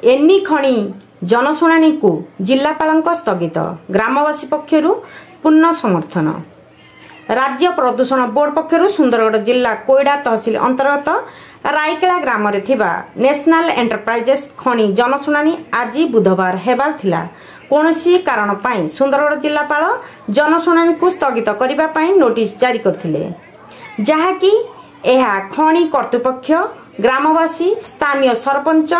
Any खणी जनशुणाणी को जिलापाल स्थगित ग्रामवासी पक्षर पूर्ण समर्थन। राज्य प्रदूषण बोर्ड पक्षर सुंदरगढ़ जिला कोईडा तहसिल अंतर्गत रायकेला ग्राम नेशनल एंटरप्राइजेस खणी जनशुणाणी आज बुधवार हेबार थिला। कौनसी कारण पाई सुंदरगढ़ जिलापाल जनशुणाणी को स्थगित करने पाई नोटिस जारी करथिले, जहाँकि एहा खणी कर्तृपक्ष ग्रामवासी स्थानीय सरपंच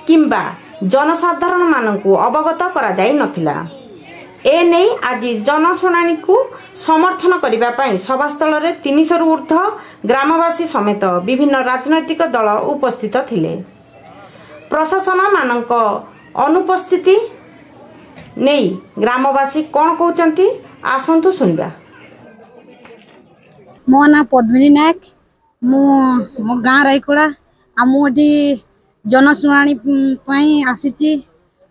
किंबा जनसाधारण मानकु अवगत करा जाई नथिला। एने आज जनशुणाणी को समर्थन करने पाई सभास्थल में 300 रु ऊर्ध्व ग्रामवासी समेत विभिन्न राजनैतिक दल उपस्थित थिले। प्रशासन मानक अनुपस्थिति नहीं ग्रामवासी कौन कहते आसंतु सुनिबा। मो ना पद्मिनी नायक, मो गाँ रायकोड़ा आमुठी जनशुणाणी आसी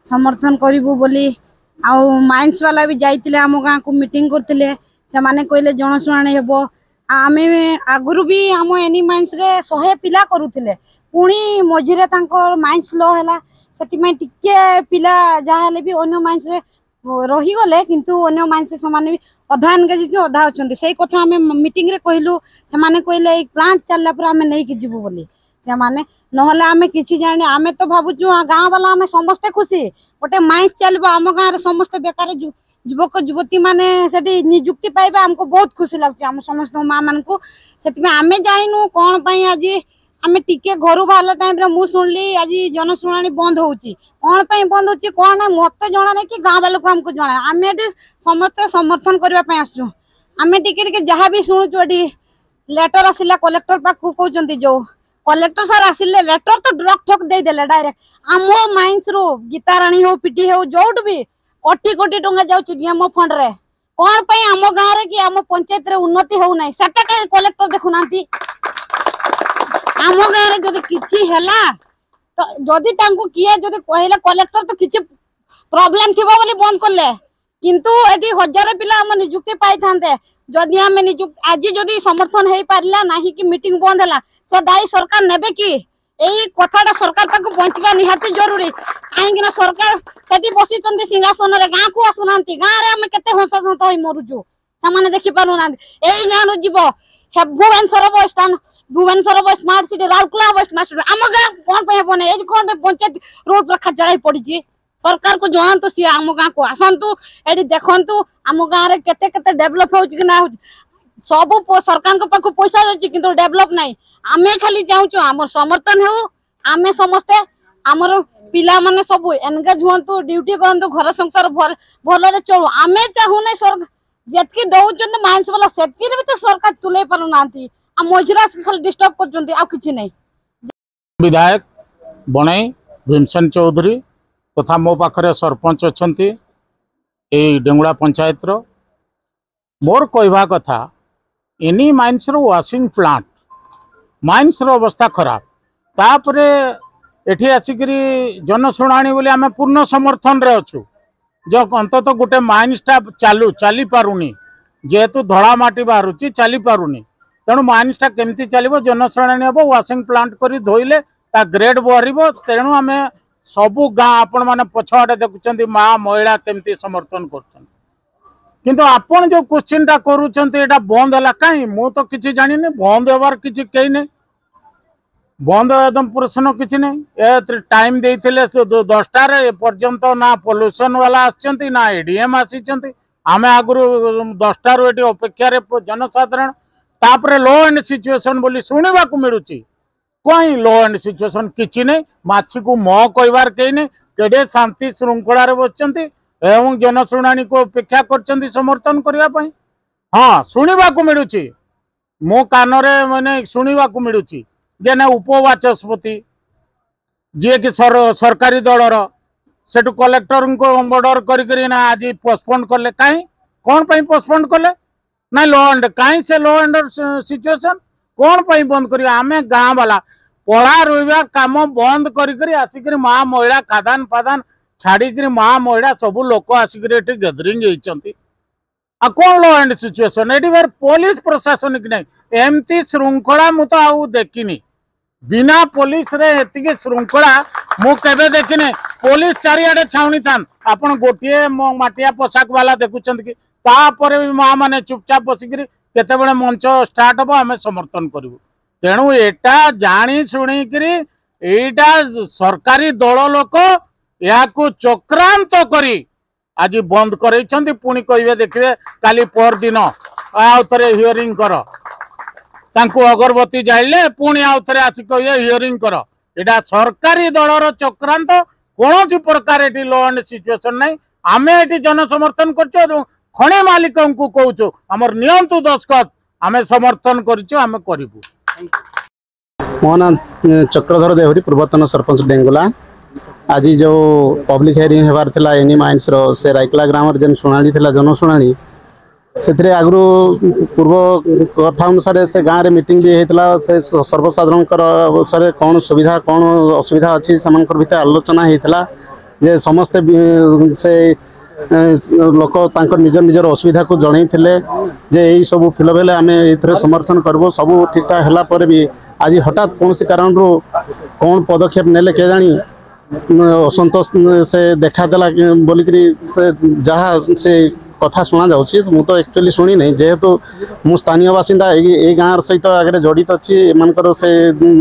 समर्थन करूँ बोली आउ माइंस वाला भी जाइए आम गाँ को मीटिंग करते से माने कहले जनशुणाणी हेब। आमे आगुरी भी आम एनी माइंस रे 100 पिला करुले पुणी मझिरे माइंस लो है से पिला जहाँ भी अन्य माइंस रे रहीगले किंतु अन्य माइंस से भी अधा एनगेज कि अधा अच्छा से कथा आम मीटिंग रे कहलु से कहले प्लांट चलला पर आम नहीं जीवु बोली से माने नहले आमे किछि जाने आमे तो भाबुचु गाँ वाला आमे समस्ते खुशी गोटे माइंस चलबो आम गाँ रे समस्ते बेकार युवक युवती माने सेठी नियुक्ति पाइबा हमको बहुत खुशी लगछ। हम समस्त माँ मान को सेति आमे जानिनु कोन पई आज आमे टिके घरु बाहला टाइम रे मु सुनली आज जनशुणाणी बंद होउची कोन पई बंद होउची कोन मते जणा नै कि गाँ वाला को हमको जणा आमे एठी समस्त समर्थन करबा पई आसु। आमे टिके टिके जहाँ भी सुनुचु एठी लेटर आसिला कलेक्टर पाखु कहउचंती जो कलेक्टर सर आसिले लेटर तो ड्रग ठोक दे देले डायरेक्ट आम माइंस रो गीताराणी हो पीटी हो जोट भी कोटी कोटी टंगा जाउची डीएमओ फंड रे कोन पई आम गाँ रे कि आम पंचायत रे उन्नति हो नै सेटा के कलेक्टर देखु नांती। आम गाँ रे जदि किछि हैला तो जदि तांको किए जदि कहले कलेक्टर तो किछि प्रॉब्लम थिबो बोली बंद करले किंतु एटी 1000 पिला हम नियुक्ति पाई थांते जदि हम नियुक्ति आज जदि समर्थन हे पारला नाही कि मीटिंग बंद हला से दायी सरकार नेबे कि एई कथाटा सरकार पाक पहुंचबा निहाती जरूरी काहेकि ना सरकार सेठी बसी चंदी सिंहासन रे गाँ को आसुनांती गाँ रे हम केते हंस हंस होई मरुजु सामाने देखि पारु ना एई गाँ नु जीवो भुवनेश्वर बस स्टैंड भुवनेश्वर बस स्मार्ट सिटी राउरकेला बस स्मार्ट सिटी आम गाँ कोन पे बने एई कोन पे पंचायत रोड पर खजराई पड़ी छी सरकार को जानतु सी आम गाँ को आसंतु एडी देखंतु आम गाँ रे केते केते डेवलप होउची कि ना सब सरकार को पाखु पैसा जाउची किंतु डेवलप नाही आमे खाली जाउचु आम समर्थन हो आमे समस्ते आमर पिला माने सब एनगेज हुंतु ड्यूटी करंतु घर संसार भल रे चलु आमे चाहू नै सरकार जेतकी दउचन माइंस वाला सेतकी भी तो सरकार तुले पारु नांती आ मझिरा खाली डिस्टर्ब करचंती आ किछि नै। विधायक बणई भीमसेन चौधरी तथा मो पाखरे सरपंच अछंती ए डेंगुड़ा पंचायत रो मोर कहवा कथा एनी माइंस रो वाशिंग प्लांट माइंस रो अवस्था खराब तापरे एठी आसिकरी जनशुणाणी बोली आमे पूर्ण समर्थन रे अछु जो अंतत गोटे माइंसटा चली पारुनी जेहेतु धड़ा माटी बाहरुची चली पारुनी तेणु माइंसटा केमती चलिबो जनशुणाणी हबो वाशिंग प्लांट करी धोइले ता ग्रेड बहरिबो तेणु आमे सबु गाँ आपण माने पछआडे देखुचंती माँ महिला केमती समर्थन करछन किंतु आपण जो क्वेश्चन टा करूचंती एटा बंद हला काई मु तो किछि जानिनी बंद होबार किछि केई नै बंद एकदम प्रश्न किछि नै ए टाइम देइथिले 10टा रे पर्यंत ना पोल्यूशन वाला आछंती ना एडीएम आछंती आमे आगुरु 10टा रो एटी अपेक्षा रे जनसाधारण तापरे लो एंड सिचुएशन बोली सुनिबा को मिलुची कहीं लो एंड सिचुएशन किछि नै माछी को म कहबार केई नै केडे शांति श्रृंखला रे बचंती एवं जनशुणाणी को अपेक्षा करचंती समर्थन करिया पई हाँ सुनिबा को मिलुची मो कान रे माने सुनिबा को मिलुची जे ना उपवाचस्पति जे कि सरकारी दलर सेटु कलेक्टर को ऑर्डर करी ना आज पोस्टपोन करले काई कोन पई पोस्टपोन करले ना लो एंड काई से लो एंड सिचुएशन कोन पई बंद करी आमे गाँ वाला पढ़ा रोइबा काम बंद करी आसिक माँ महिला खादान फादान छाड़ी माँ महिला सब लोक आसिक गैदरिंग होती आ कौन लो एंड सिचुएशन ये पुलिस प्रशासनिक नहीं एमती श्रृंखला मुझे आउ देखनी बिना पुलिस रे एतिके श्रृंखला मु केबे देखिने। पुलिस चारिआडे छाउनी थान आपण गोटिए माटिया पोशाक वाला देखुचंत कि तापर भी माँ माने चुपचाप बसिकरी केतेबेले मंच स्टार्ट हबो आमे समर्थन करिवु। तेणु एटा जानी शुणिकरी एटा सरकारी दल लोक याकू चक्रांत करी आज बंद करैछंती। पुणी कहिबे देखिबे काली पर दिन आउ थरे हियरिंग कर तांको अगरबत्ती जाइले पुणी आउ थरे आसी कहिबे हियरिंग कर। एटा सरकारी दलर चक्रांत। कौन प्रकार एटी लॉ एंड सिचुएशन नहीं। आमे एटी जन समर्थन करछो खणे मालिक को कहूचो हमर नियंतु दस्खत आमे समर्थन करछो आमे करिवु। मो ना चक्रधर देहुरी पूर्वतन सरपंच डेंगुला। आज जो पब्लिक हियरिंग हेबार थिला एनी माइंस रो से राइकला ग्राम जेन सुनानी थिला जन सुनानी से आगु पूर्व कथा अनुसार से गाँव में मीटिंग भी होता से सर्वसाधारण अनुसार कौन सुविधा कौन असुविधा अच्छी से भीतर आलोचना होता जे समस्ते से लोक निज निजर असुविधा को जन जे यही सब फिल बेले आम ये समर्थन करबो सब ठीक ठाक है पर भी आज हठात कौन सी कारण कौन पदक्षेप नेले के जानी असंतोष से देखादेला बोलिक जहाँ से कथा शुणा जाऊँगी मु तो एक्चुअली शुणी नहीं जेहेतु मु स्थानीय बासिंदा ये गाँव सहित आगे जड़ित अच्छी एमकर से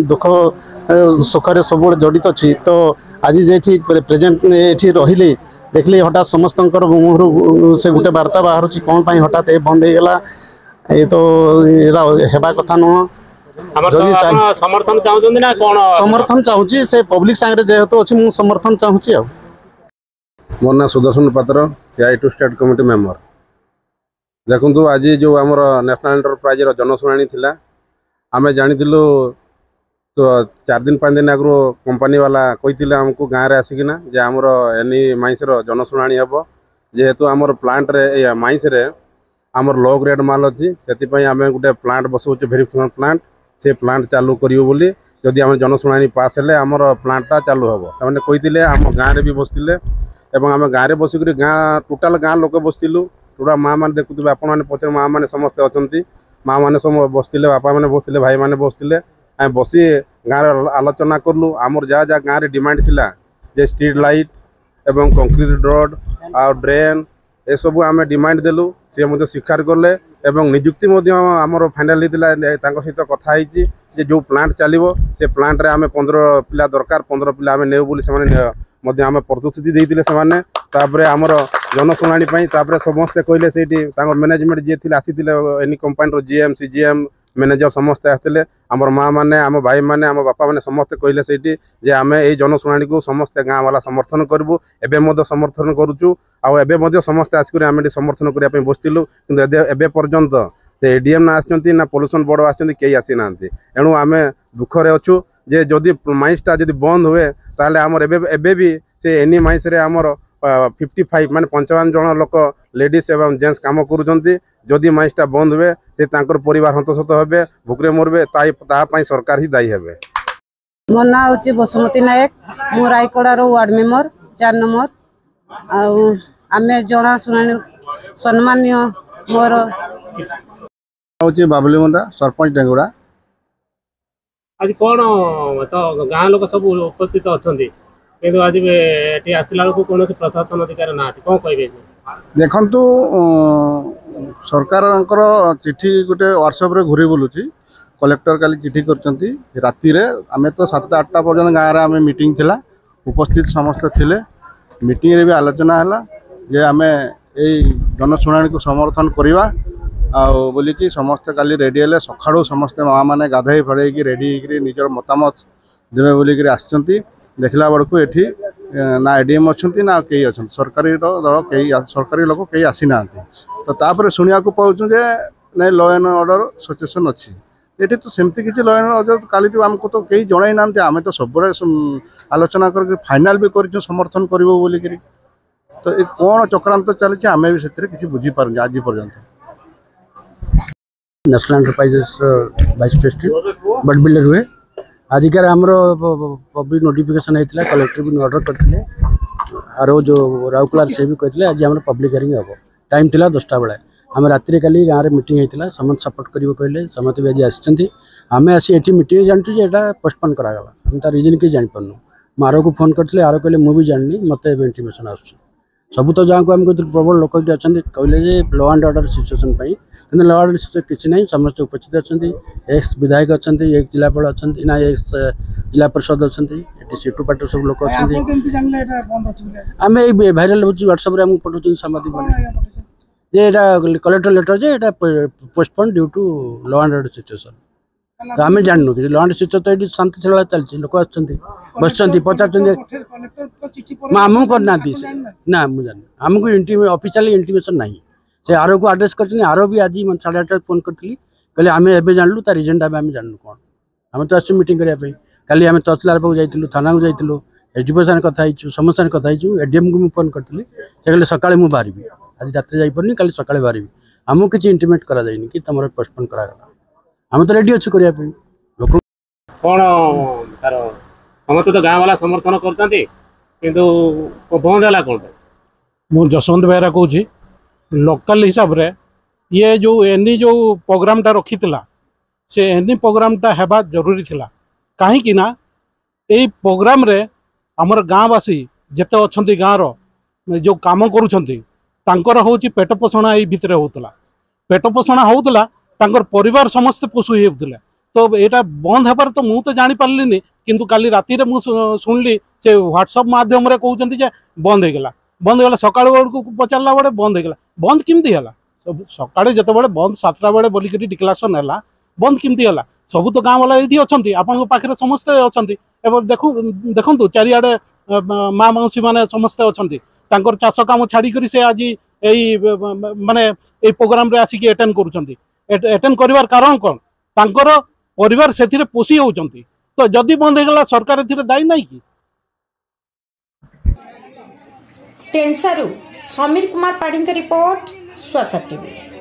दुख सुखरे सब जड़ित अच्छी तो आज जे प्रेजेंट ये रही देखली हठात समस्त मुहर से गोटे वार्ता बाहर कौन पाई हठात ये बंद हो गला ये तो हेबा कथा नुह। समर्थन चाहूँ ना कौन समर्थन चाहूँगी से पब्लिक सांगे जेहेतु अच्छी मु समर्थन चाहूँगी। आ मोर ना सुदर्शन पात्र CI2 स्टेट कमिटी मेंबर। देखु आज जो आमर नेशनल एंटरप्राइज जनशुणी थिला आमे जानिथिलु तो 4 दिन 5 दिन आगु कंपनी वाला कही आमको गाँव में आसिकिना जे आमर एनी माइंस जनशुणी हे जेहेतु आमर प्लांट रे माइंस रे आमर लो ग्रेड माल अच्छी से आम गोटे प्लांट बसाऊँ भेरिफिकेशन प्लांट से प्लांट चालू करियो बोली जदि आम जनशुणी पास हेले आमर प्लांटा चालू हम से कही आम गाँव में बसते एवं आम गाँव में बसिक गाँ टोटाल गाँव लोक बसलु टोटा माँ मैंने देखुए आपण पचर माँ मैंने समस्ते अच्छा माँ मैंने सब बसते बापा मैंने बसते भाई मैंने बसते आम बसी गाँव आलोचना कलु आमर जहाँ जहाँ गाँव में डिमांड थिला जे स्ट्रीट लाइट एवं कंक्रीट रोड आ ड्रेन ए सब आम डिमांड देलु सी मुझे स्वीकार कले एवं निजुक्ति आमर फाइनाल होता सहित कथा जे जो प्लांट चलो से प्लांट रे आम 15 पिला दरकार 15 पिला आम नेउ बोली से आम प्रतिश्रुति देते से आमर जनशुणी समस्ते कहले से मैनेजमेंट जी थे आसी any company GM CGM manager समस्ते आसते आमर माँ मैंने आम भाई मैंने आम बापा मैंने समस्ते कहले से आम ये जनशुणी को समस्ते गाँव वाला समर्थन करूँ एवं समर्थन करुचु आबे समस्ते आसिक आम समर्थन करने बसलु कि पर्यंत ADM ना आसती ना पोल्यूशन बोर्ड आसती कई आसी ना एणु आम दुखरे अच्छु जे जदि माइंसटा जदि बंद हुए ताले आमर एबे भी से एनी माइंस रे आमर 55 माने 55 जन लोक लेडीज एवं जेंट्स काम करुँच जदि माइंसटा बंद हुए से तांकर परिवार हंतसत हे भुकरे मरबे तापाई सरकार ही दायी हे। मो ना हूँ बसुमती नायक मु रायकड़ार वार्ड मेंबर 4 नंबर आम जना शुणी सम्मान्य मोर हूँ बाबुली मुंडा सरपंच डेंगुड़ा। आज कौन तो गाँव लोक सब उपस्थित अच्छा किंतु आज ये आसला कौन प्रशासन अधिकारी ना कौन कहे देखु सरकार चिठी गोटे व्हाट्सएप रे घूरी बुलूँ कलेक्टर काली चिठी करती राति आम तो 7टा 8टा पर्यटन गाँव में मीटिंग थिला उपस्थित समस्ते थिले मीटिंग रे भी आलोचना है जे आम यही जनशुणी को समर्थन करवा आउ बोलिकी समस्ते काली रेडी हेले सकाळू समस्ते माँ मैंने गाधई फड़े रेडी निजर मतामत देवे बोलिकी आसचंती देखला बेलू ये ना ADM अच्छा ना कई अच्छा सरकारी दल कई सरकारी लोक कई आसी ना तो तापर शुणा पाऊँ जे नहीं लॉ एंड ऑर्डर सिचुएशन अच्छी ये तो सेमती किसी लॉ एंड ऑर्डर काली आमको तो कई जन ना आम तो सब आलोचना कर फाइनाल भी कर समर्थन कर बोलिकी तो ये कौन चक्रांत चली आम भी से किसी बुझीपार आज पर्यंत। नेशनल एंटरप्राइजेस वाइस प्रेसिडेंट बड बिल्डर हुए आजिकार आमर पब्लिक नोटिफिकेशन होता कलेक्टर भी ऑर्डर करते आरो जो राउरकेला से भी कहते आज आम पब्लिक हियरिंग हम टाइम थिला 10टा बेले आम राति काली गाँव में मीटिंग होता समस्त सपोर्ट कर कहले समस्त भी आज आसी आम आसी ये मीटिंग जानूँ ये पोस्टपोन करागला आम तार रिजन कि जापारू मुझ आर को फोन करते आर कहले मुझे जानी मत इंटीमेसन आस सब तो जहाँ को आम प्रबल लोक अच्छा कहले लॉ एंड ऑर्डर सिचुएसन कि लॉ एंड सिचुएसन किसी ना समस्त उपस्थित अच्छा एक्स विधायक अच्छा एक जिलापाल अच्छा ना एक्स जिला परिषद अच्छा सीटू पार्टी सब लोक अच्छा आम ये भाइराल हो व्हाट्सएप आमको पठाऊँ साम्बादिक मैंने ये कलेक्टर लेटर जे postpone due to law and order situation तो आम जानू कि लॉ एंड सिचुएसन तो ये शांति छड़ा चलती लोक आस बस पचार आमको करना ना मुझे जान आमको ऑफिशियली इंटीमेशन ना से आर को आड्रेस कर आर भी आज 8:30 फोन करी कहले आम एवं जानलु तार रिजन आम जानू कौन आम तो आस मीटिंग करने काली आम तहसीलदार पाक जाइलु थाना को जाइलु एसडीओ साथ कथा समस्त कथा एडीएम को फोन करी कहले सकाଳେ ମୁଁ ବାହାରିବି आज रात जापरनी काली सकाଳେ बाहरी आमको किसी इंटीमेट करा जाइनि कि तुम पोस्टपोन करागला आम तो रेडी अच्छे करने लोक कौन तार समस्त तो गाँव वाला समर्थन करते बंद है कौन मु जसवंत बेहरा कौची लोकल हिसाब रे ये जो एनी जो प्रोग्रामटा रखी से एनी प्रोग्रामटा हेबा जरूरी थिला कहीं ना यही प्रोग्राम रे हमर गाँववासी जेते अच्छे गाँवर जो काम कर हूँ पेट पोषण यही भितर होता पेट पोषण होता परिवार समस्ते पोषु होते तो यहाँ बंद होबार तो मुझे जानी पार्ली किंतु काली राति शुणिली से व्हाट्सएप माध्यम कहते बंद होगा सकाळ बेलू पचारा बेड़े बंद होगा बंद केमती है सब सकाଳେ जिते बंद 7टा बेले बोलिक डिक्लेरेशन है बंद केमती है सब तो गाँव वाला ये अच्छा आपण पाखे समस्ते अच्छा देखु चारिआडे माँ मौसी मैंने समस्ते अच्छा चाष कम छाड़ी से आज यही माने ये प्रोग्राम रे आसिक एटेंड करेंड कर कारण कौन तांकर परिवार से पोषी होती तो जदि बंद होगा सरकार ए दायी ना कि टेंसारू समीर कुमार पाढ़ी रिपोर्ट स्वासा टीवी।